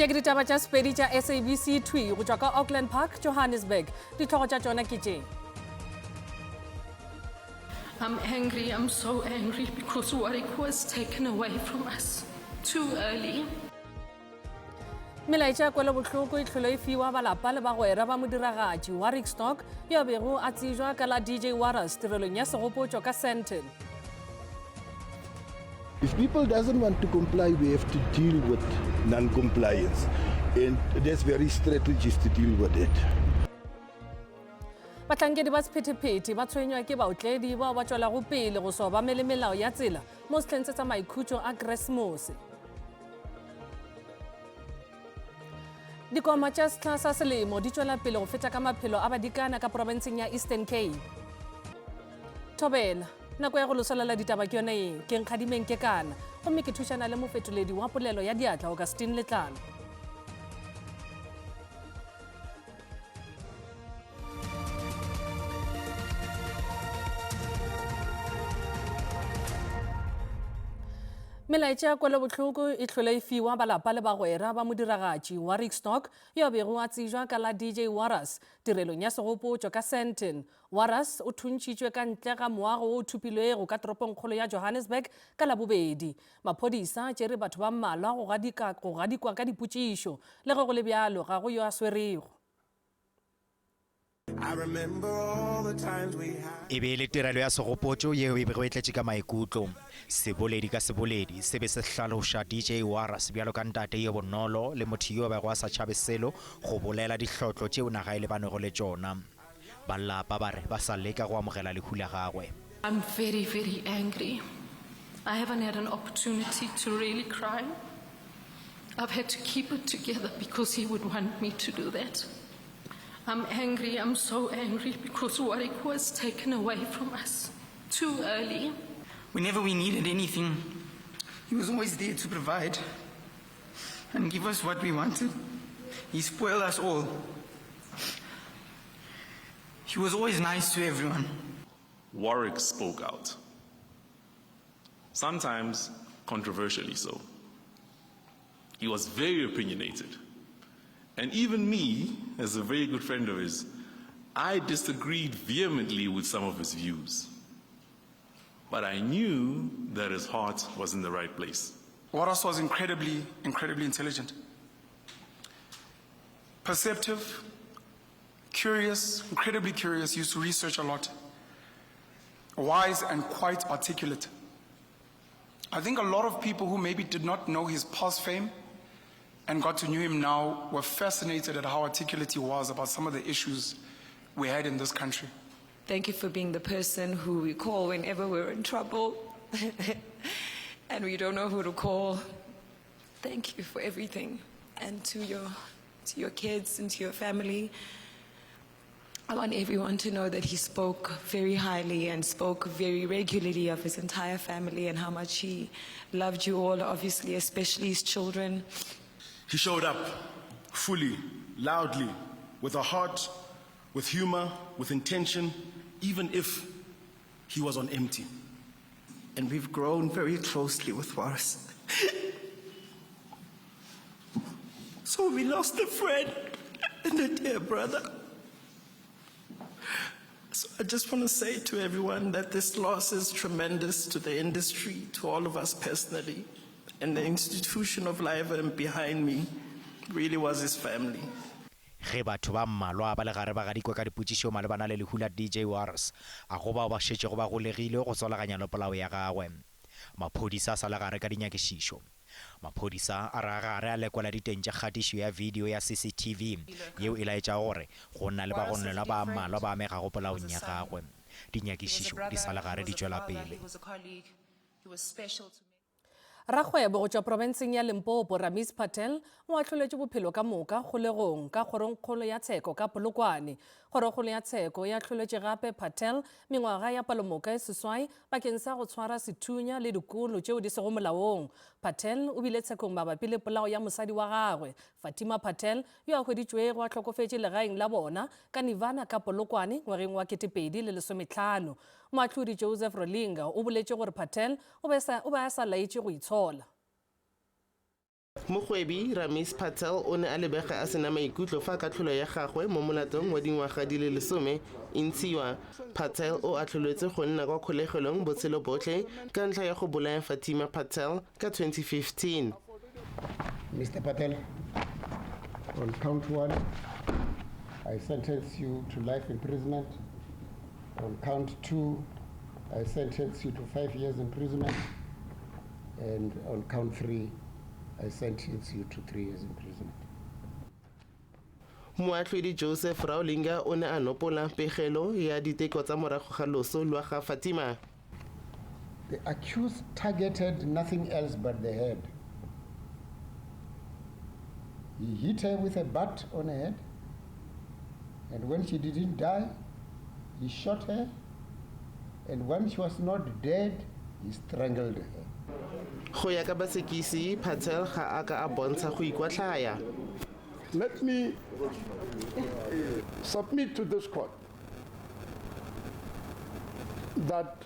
Tšeke ditaba tša sepedi tša SABC 2 go tšwa ka Auckland Park, Johannesburg. Ditlhogo tša tšona ke tše. I'm angry, I'm so angry because Warwick was taken away from us too early. Melaetša ya kwele bohloko e tlholo e fiwa balapa le bagwera ba modiragatši Warwick Stock yo bego a tsejwa ka la DJ Warras tirelong ya segopotšo ka Sandton. If people doesn't want to comply, we have to deal with non-compliance, and there's very strategies to deal with it. Bahlankedi ba sephetephete ba tshwenywa ke baotledi bao ba tšwelago pele go so obamele melao ya tsela mo sehleng se tša maikhutšo a Keresemose. Dikoma tša sehla sa selemo di tšwela pele go feta ka maphelo a badikana ka provinseng ya Eastern Cape. Thobela nako ya go losolela ditaba ke yona eng ke nkgadimeng ke kana gomme ke thušana le mofetoledi wa polelo ya diatla Augustine Letlalo. Melaetša ya kwele bohloko e tlhole e fiwa balapa le bagwera ba modiragatši Warwick Stock yo bego a tsejwa ka la DJ Warras tirelong ya segopotšo ka Sandton. Warras o thuntšitšwe ka ntle ga moago o thupilwego ka toroponkgolo ya Johannesburg ka labobedi. Maphodisa tšere batho ba mmalwa go gadikwa ka dipotšišo le ge go le bjalo ga go yo a swerego. E be le tirelo ya segopotšo yeo e bego e tletše ka maikutlo seboledi ka seboledi se be se hlaloša DJ Warras bjalo ka ntate yo bonolo le motho yo bego a sa tšhabe selo go bolela dihlotlo tšeo naga e lebanego le tšona balapa ba re ba sa leka go amogela lehu la gagwe. I'm very, very angry. I haven't had an opportunity to really cry. I've had to keep it together because he would want me to do that. I'm angry, I'm so angry because Warwick was taken away from us too early. Whenever we needed anything, he was always there to provide and give us what we wanted. He spoiled us all. He was always nice to everyone. Warwick spoke out, sometimes controversially so. He was very opinionated. And even me, as a very good friend of his, I disagreed vehemently with some of his views. But I knew that his heart was in the right place. Warras was incredibly intelligent. Perceptive, curious, incredibly curious, used to research a lot. Wise and quite articulate. I think a lot of people who maybe did not know his past fame and got to know him now were fascinated at how articulate he was about some of the issues we had in this country. Thank you for being the person who we call whenever we're in trouble and we don't know who to call. Thank you for everything. And to your kids and to your family, I want everyone to know that he spoke very highly and spoke very regularly of his entire family and how much he loved you all, obviously, especially his children. He showed up fully, loudly, with a heart, with humor, with intention, even if he was on empty. And we've grown very closely with Warras. So we lost a friend and a dear brother. So I just want to say to everyone that this loss is tremendous to the industry, to all of us personally. And the institution of life behind me really was his family. Ge batho ba mmalwa ba le gare ba gadikwa ka dipotšišo malebana le lehu la DJ Warras a go bao ba šetšego ba golegile go tsolaganya polao ya gagwe. Maphodisa a sa le gare ka dinyakišišo. Maphodisa a ra gare a lekola diteng tša kgatišo ya video ya CCTV yeo e laetša gore go nna le bagonelwa ba mmalwa ba amegago polaong ya gagwe. Dinyakišišo di sa le gare di tšwela pele. Rakgwebo go tšwa provinseng ya Limpopo Ramis Patel o ahloletse bophelo ka moka kgolegong ka kgoronkgolo ya tsheko ka Polokwane. Kgorokgolo ya tsheko ya hloletse gape Patel mengwaga ya palomoka e seswai bakeng sa go tshwara sethunya le dikolo tšeo di sego molaong. Patel o bile tshekong mabapi le polao ya mosadi wa gagwe Fatima Patel yo a hweditšwego a tlhokofetše legaeng la bona ka Nivana ka Polokwane ngwageng wa 2015. Moahlodi Joseph Rolinga o boletše gore Patel o be a sa laetše go itshola. Mogwebi Ramesh Patel o ne a lebega a sena maikutlo fa katlholo ya gagwe mo molatong wa dingwaga di le 10 e ntshiwa. Patel o atlholetse go nna kwa kgolegelong botshelo botlhe ka ntlha ya go bolaya Fatima Patel ka 2015. Mr. Patel, on count 1, I sentence you to life imprisonment. On count 2, I sentence you to 5 years imprisonment. And on count 3, I sentence you to 3 years imprisonment. Moatlhedi Joseph Raulinga o ne a nopola pegelo ya diteko tsa morago ga loso lwa ga Fatima. The accused targeted nothing else but the head. He hit her with a bat on her head, and when she didn't die, he shot her, and when she was not dead, he strangled her. Go ya ka basekisi, Patel ga aka a bontsha go ikwatlhaya. Let me submit to this court that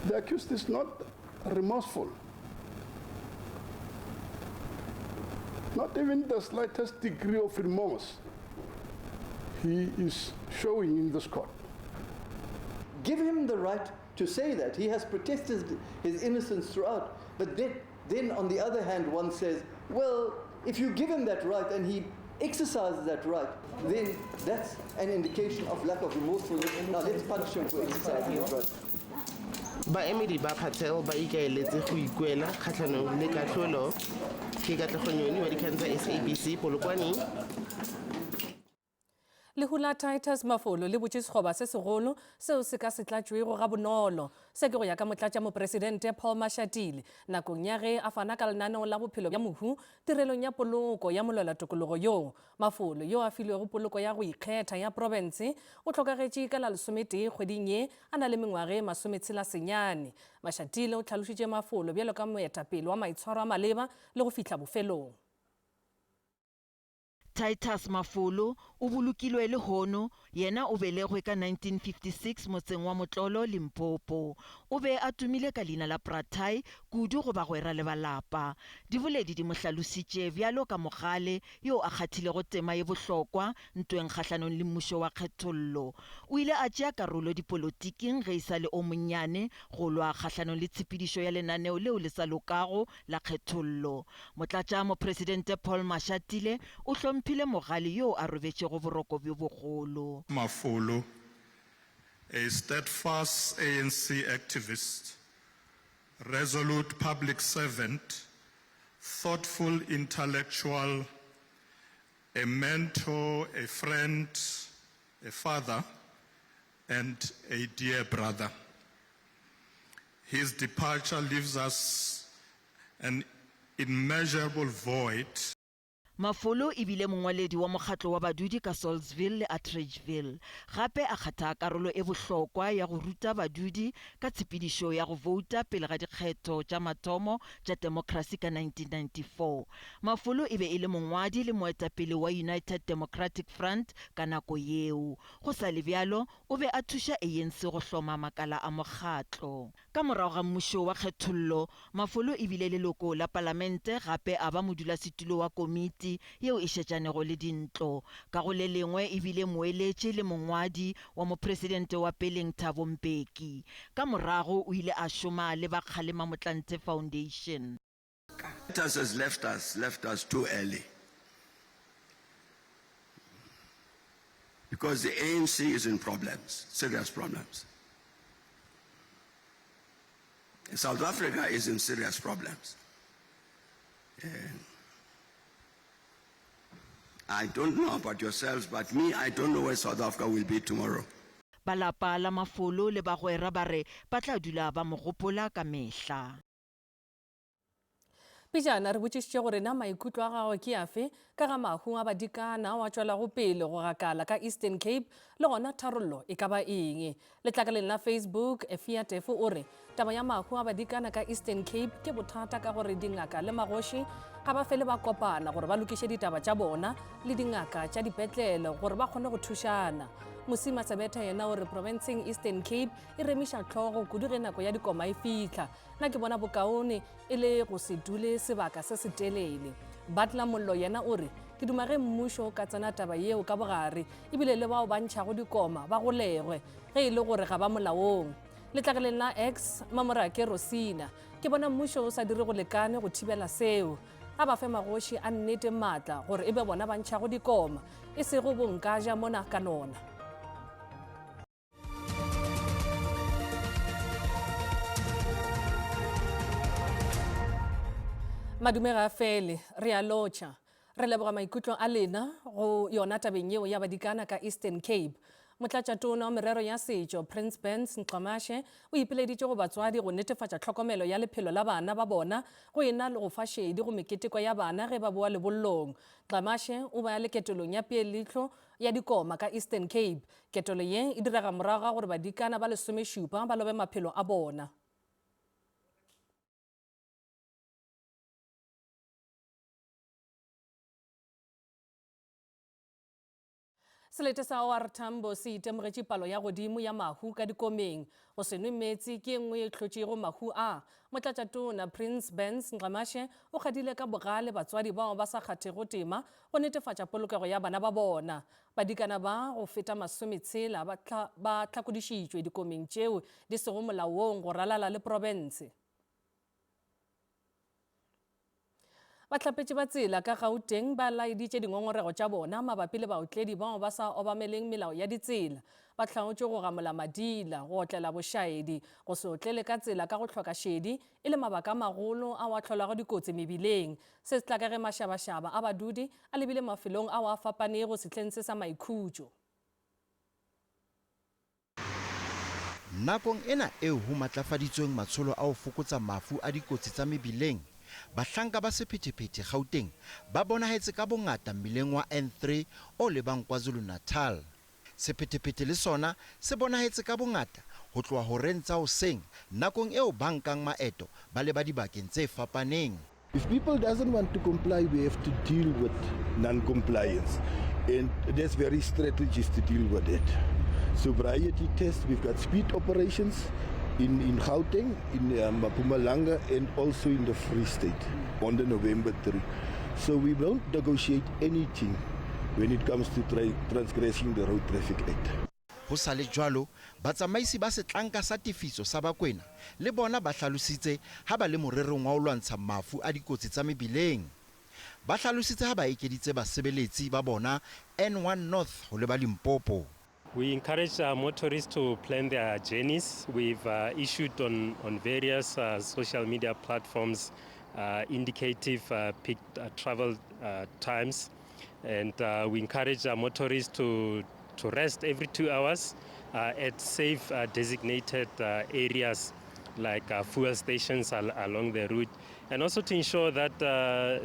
the accused is not remorseful, not even the slightest degree of remorse he is showing in this court. Give him the right to say that. He has protested his innocence throughout. But then on the other hand, one says, well, if you give him that right and he exercises that right, then that's an indication of lack of remorsefulness. Now let's punish him for exercising his right. Baemedi ba Patel ba ikaeletse go ikuela kgatlhanong le katlholo. Ke Katlego wa dikgang tsa SABC Polokwane. Lehula Titus Mafolo le botse sekgoba se segolo seo se ka se tlatšwego ga bonolo se ke go ya ka motlatša mopresidente Paul Mashatile nakong ya ge a fana ka lenaneo la bophelo bja mohu tirelong ya poloko ya molwelatokologo yo. Mafolo yo a filwego poloko ya go ikgetha ya province o tlhokagetše ka la 11 kgweding ye a na le mengwage 69. Mashatile o tlhalošitše Mafolo bjalo ka moetapele wa maitshwaro a maleba le go fihla bofelong. Titus Mafolo o bolokilwe le hono yena o belegwe ka 1956 motseng wa Motlolo Limpopo. O be a tumile ka leina la Pratai kudu go bagwera le balapa. Diboledi di mo hlalositše bjalo ka mogale yo a kgathilego tema ye bohlokwa ntweng kgahlanong le mmušo wa kgethollo. O ile a tšea karolo dipolotiking ge e sa le o monnyane go lwa kgahlanong le tshepedišo ya lenaneo leo le sa lokago la kgethollo. Motlatša mopresidente Paul Mashatile o hlomphile mogale yo a robetšego boroko bjo bogolo. Mafolo, a steadfast ANC activist, resolute public servant, thoughtful intellectual, a mentor, a friend, a father, and a dear brother. His departure leaves us an immeasurable void. Mafolo e bile mongwaledi wa mokgatlo wa badudi ka Salisbury le Atteridgeville. Gape a kgatha karolo e bohlokwa ya go ruta badudi ka tshepedišo ya go vouta pele ga dikgetho tša mathomo tša democracy ka 1994. Mafolo e be e le mongwadi le moetapele wa United Democratic Front ka nako yeo. Go sa le bjalo o be a thuša ANC go hloma makala a mokgatlo. Ka morago ga mmušo wa kgethollo, Mafolo e bile leloko la palamente gape a ba modulasetulo wa komiti yeo e šetšanego le dintlo. Ka go le lengwe e bile moeletši le mongwadi wa mopresidente wa peleng Thabo Mbeki. Ka morago o ile a šoma le ba Kgalema Motlanthe Foundation. Titus has left us too early. Because the ANC is in problems, serious problems. South Africa is in serious problems. I don't know about yourselves, but me, I don't know where South Africa will be tomorrow. Balapa la Mafolo le bagwera ba re ba tla dula ba mo gopola ka mehla. Pejana re botšišitše gore na maikutlo a gagwe ke afe ka ga mahu a badikana wa tšwelago pele go gakala ka Eastern Cape le gona tharollo e ka ba eng. Letlakaleng la Facebook Efia Tefo o re taba ya mahu a badikana ka Eastern Cape ke bothata ka gore dingaka le magoši ga ba fele ba kopana gore ba lokiše ditaba tša bona le dingaka tša dipetlele gore ba kgone go thušana. Mosima Sabeta yena o re provinceng Eastern Cape e remiša tlhogo kudu ge nako ya dikoma e fitlha nna ke bona bokaone e le go se dule sebaka se se telele. Butler Mollo yena o re ke duma ge mmušo o ka tsena taba yeo ka bogare ebile le bao ba ntšhago dikoma ba golegwe ge e le gore ga ba molaong. Letlakeleng la X Mamorake Rosina ke bona mmušo o sa dire go lekane go thibela seo a ba fe magoši a nnete maatla gore e be bona ba ntšhago dikoma e se go bonkaja mona ka nona. Madumega a fele re a lotšha re leboga maikutlo a lena go yona tabeng yeo ya badikana ka Eastern Cape. Motlatšatona wa merero ya setšo Prince Benz Nxamashe o ipeleditše go batswadi go netefatša tlhokomelo ya lephelo la bana ba bona go ena le go fa šedi go meketeko ya bana ge ba boa lebollong. Nxamashe o ba le ketolong ya peeletlo ya dikoma ka Eastern Cape. Ketolo ye e direga morago ga gore badikana ba 17 ba lobe maphelo a bona. Selete sa OR Tambo se itemogetše palo ya godimo ya mahu ka dikomeng go se nwe metsi ke nngwe e tlhotšego mahu a. Motlatšatona Prince Benz Nxamashe o kgadile ka bogale batswadi bao ba sa kgathego tema go netefatša polokego ya bana ba bona. Badikana ba go feta 60 ba tlhakodišitšwe dikomeng tšeo di sego molaong go ralala le province. Batlapetše ba tsela ka Gauteng ba laeditše dingongorego tša bona mabapi le baotledi bao ba sa obameleng melao ya ditsela. Ba hlaotše go gamola madila, go otlela bošaedi, go se otlele ka tsela ka go hloka šedi e le mabaka magolo a wa tlholago dikotsi mebileng. Se se tla ka ge mašabašaba a badudi a lebile mafelong a wa fapanego sehleng se sa maikhutšo. Nakong ena eo ho matlafaditsweng matsholo a ho fokotsa mafu a dikotsi tsa mebileng, bahlanka ba sephethephethe Gauteng ba bonahetse ka bongata mmileng wa N3 o lebang KwaZulu-Natal. Sephethephethe le sona se bonahetse ka bongata ho tloha horeng tsa hoseng nakong eo ba nkang maeto ba le ba dibakeng tse fapaneng. If people doesn't want to comply, we have to deal with non-compliance, and there's very strategies to deal with it. Sobriety tests, we've got speed operations in Gauteng, in Mpumalanga, and also in the Free State on the November 3. So we won't negotiate anything when it comes to transgressing the Road Traffic Act. Ho sa le jwalo, batsamaisi ba setlanka sa tifiso sa Bakwena le bona ba hlalositse ha ba le morerong wa ho lwantsha mafu a dikotsi tsa mebileng. Ba hlalositse ha ba ekeditse basebeletsi ba bona N1 North ho le ba Limpopo. We encourage motorists to plan their journeys. We've issued on various social media platforms indicative peak travel times, and we encourage motorists to rest every 2 hours at safe designated areas like fuel stations along the route, and also to ensure that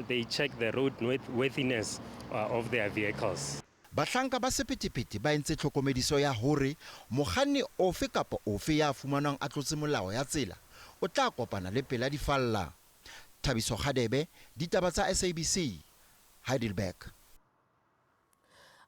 they check the roadworthiness of their vehicles. Bahlanka ba sephethephethe ba entse tlhokomediso ya hore mokganni ofe kapa ofe ya fumanang a tlotse molao ya tsela o tla kopana le pela di falla. Thabiso Khadebe, ditaba tsa SABC, Heidelberg.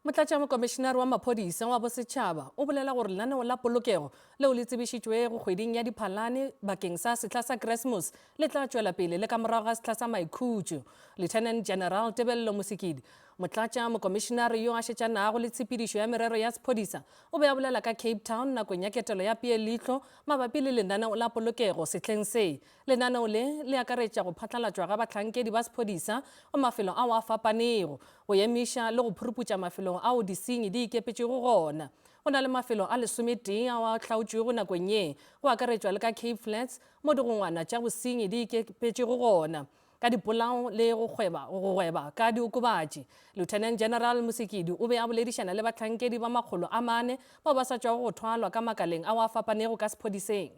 Motlatša mokomišenare wa maphodisa wa bosetšhaba o bolela gore lenaneo la polokego leo le tsebišitšwego kgweding ya Diphalane bakeng sa sehla sa Keresemose le tla tšwela pele le ka morago ga sehla sa maikhutšo. Lieutenant General Tebello Mosekedi, motlatša mokomišenare yo a šetšanago le tshepedišo ya merero ya sephodisa, o be a bolela ka Cape Town nakong ya ketelo ya peeletlo mabapi le lenaneo la polokego sehleng se. Lenaneo le akaretša go phatlalatšwa ga bahlankedi ba sephodisa o mafelo ao a fapanego, go emiša le go phuruputša mafelo ao disenyi di ikepetšego gona. Go na le mafelo a 11 ao a hlaotšwego nakong ye, go akaretšwa le ka Cape Flats mo digongwana tša bosenyi di ikepetšego gona ka dipolao le go gweba ka diokobatši. Lieutenant General Mosekedi o be a boledišana le bahlankedi ba 400 bao ba sa tšwago go thwalwa ka makaleng ao a fapanego ka sephodiseng.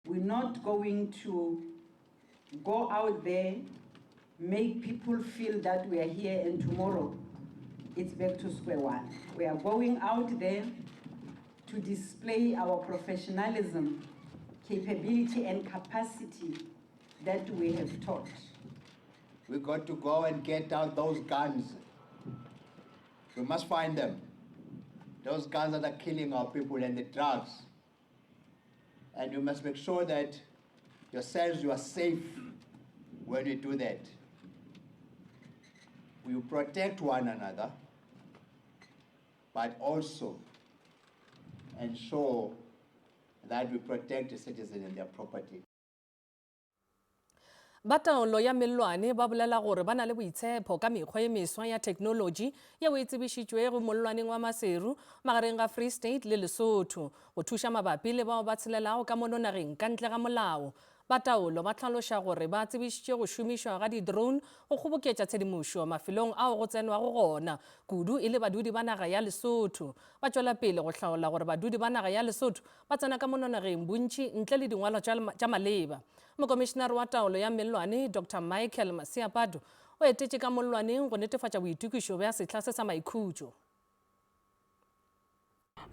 We're not going to go out there, make people feel that we are here and tomorrow it's back to square one. We are going out there to display our professionalism, capability and capacity that we have taught. We got to go and get out those guns. We must find them. Those guns that are killing our people and the drugs. And you must make sure that yourselves, you are safe when you do that. We will protect one another, but also ensure that we protect the citizens and their property. Ba taolo ya mellwane ba bolela gore ba na le boitshepo ka mekgwa e meswa ya technology ya o itsebišitšwe go mollwaneng wa Maseru magareng ga Free State le Lesotho go thuša mabapi le bao ba tshilelago ka mononageng ka ntle ga molao. Ba taolo ba tlhaloša gore ba tsebišitše go šomišwa ga di-drone go kgoboketša tshedimošo mafilong ao go tsenwa go gona kudu e le badudi ba naga ya Lesotho. Ba tšwela pele go hlaola gore badudi ba naga ya Lesotho ba tsena ka mononageng bontši ntle le dingwalo tša maleba. Mokomišenare wa taolo ya mellwane Dr. Michael Masiapado o etetše ka mollwaneng go netefatša boitukišo bja sehla se sa maikhutšo.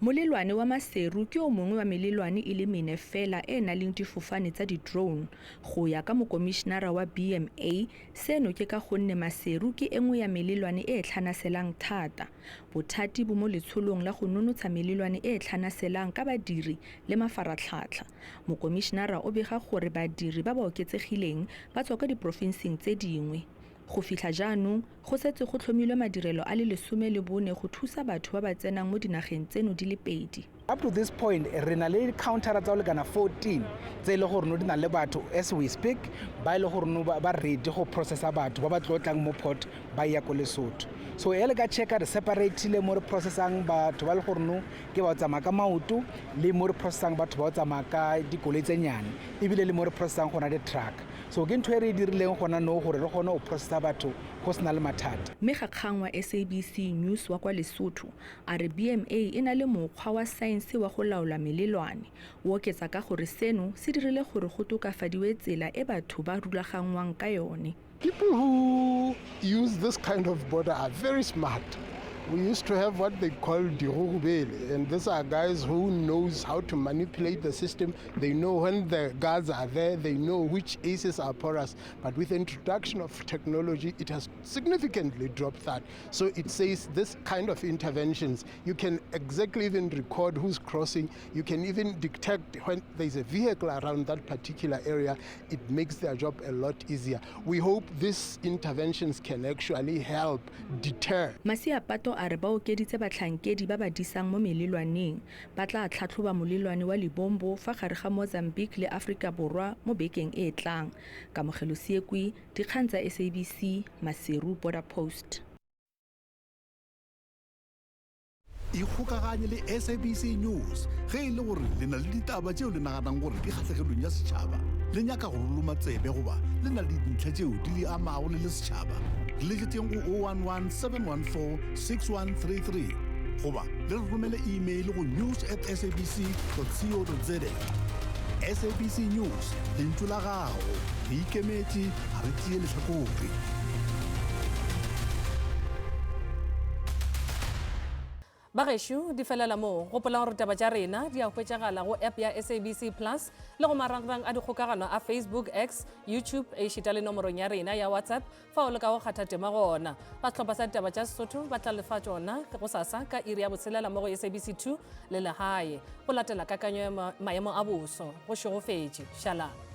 Molelwane wa Maseru ke o mongwe wa melelwane e le mene fela e na leng difofane tsa di-drone. Go ya ka mokomišenara wa BMA, seno ke ka gonne Maseru ke engwe ya melelwane e tlhanaselang thata. Bothati bo mo letsholong la go nonotsha melelwane e tlhanaselang ka badiri le mafaratlhatlha. Mokomišenara o bega gore badiri ba ba oketsegileng ba tswa ka diprofenseng tse dingwe. Go fihla jaanong go setse go tlhomilwe madirelo a le 14 go thusa batho ba ba tsenang mo dinageng tseno di le pedi. Up to this point, re na le countera tsa o lekana 14 tse le gore no di na le batho as we speak ba ile gore no ba ready go processa batho ba ba tlotlang mo port ba ya ko Lesotho. So e le ka checka re separate le mo re processang batho ba le gore no ke ba tsamaya ka maoto le mo re processang batho ba tsamaya ka dikoloi tse nyane e bile le mo re processang gona di truck. So ke ntwe re dirileng gona no gore re gona o processa batho go sena le mathata. Mme ga kgang wa SABC News wa kwa Lesotho a re BMA e na le mokgwa wa science wa go laola melelwane o oketsa ka gore seno se dirile gore go tokafadiwe tsela e batho ba rulagangwang ka yone. People who use this kind of border are very smart. We used to have what they call dirurubele, and these are guys who knows how to manipulate the system. They know when the guards are there, they know which aces are porous. But with the introduction of technology, it has significantly dropped that. So it says this kind of interventions, you can exactly even record who's crossing. You can even detect when there's a vehicle around that particular area. It makes their job a lot easier. We hope these interventions can actually help deter. Masiapado a re ba okeditse batlhankedi ba ba disang mo melelwaneng ba tla tlhatlhoba molelwane wa Libombo fa gare ga Mozambique le Afrika Borwa mo bekeng e tlang. Kamogelo Siekwi, dikgang tsa SABC, Maseru Border Post. Ikgokaganye le SABC News ge e le gore le na le ditaba tšeo le naganang gore di kgatlhegelong ya setšhaba le nyaka go loloma tsebe goba le na le dintlha tšeo di le amago le setšhaba le letšeng go 011-714-6133 goba le re romele email go news@sabc.co.za. SABC News lentšu la gago re ikemetše ga re tšee lehlakore. Bageshu di felela mo gopola gore taba tša rena di a hwetšagala go app ya SABC Plus le go marangrang a dikgokagano a Facebook, X, YouTube e šita le nomorong ya rena ya WhatsApp fa o le ka go kgatha tema gona. Ba tlhopha sa taba tša Sesotho ba tla lefa tšona go sasa ka iri ya botshelela mo go SABC 2 le lehae go latela kakanyo ya maemo a boso go šegofetše. Shalom.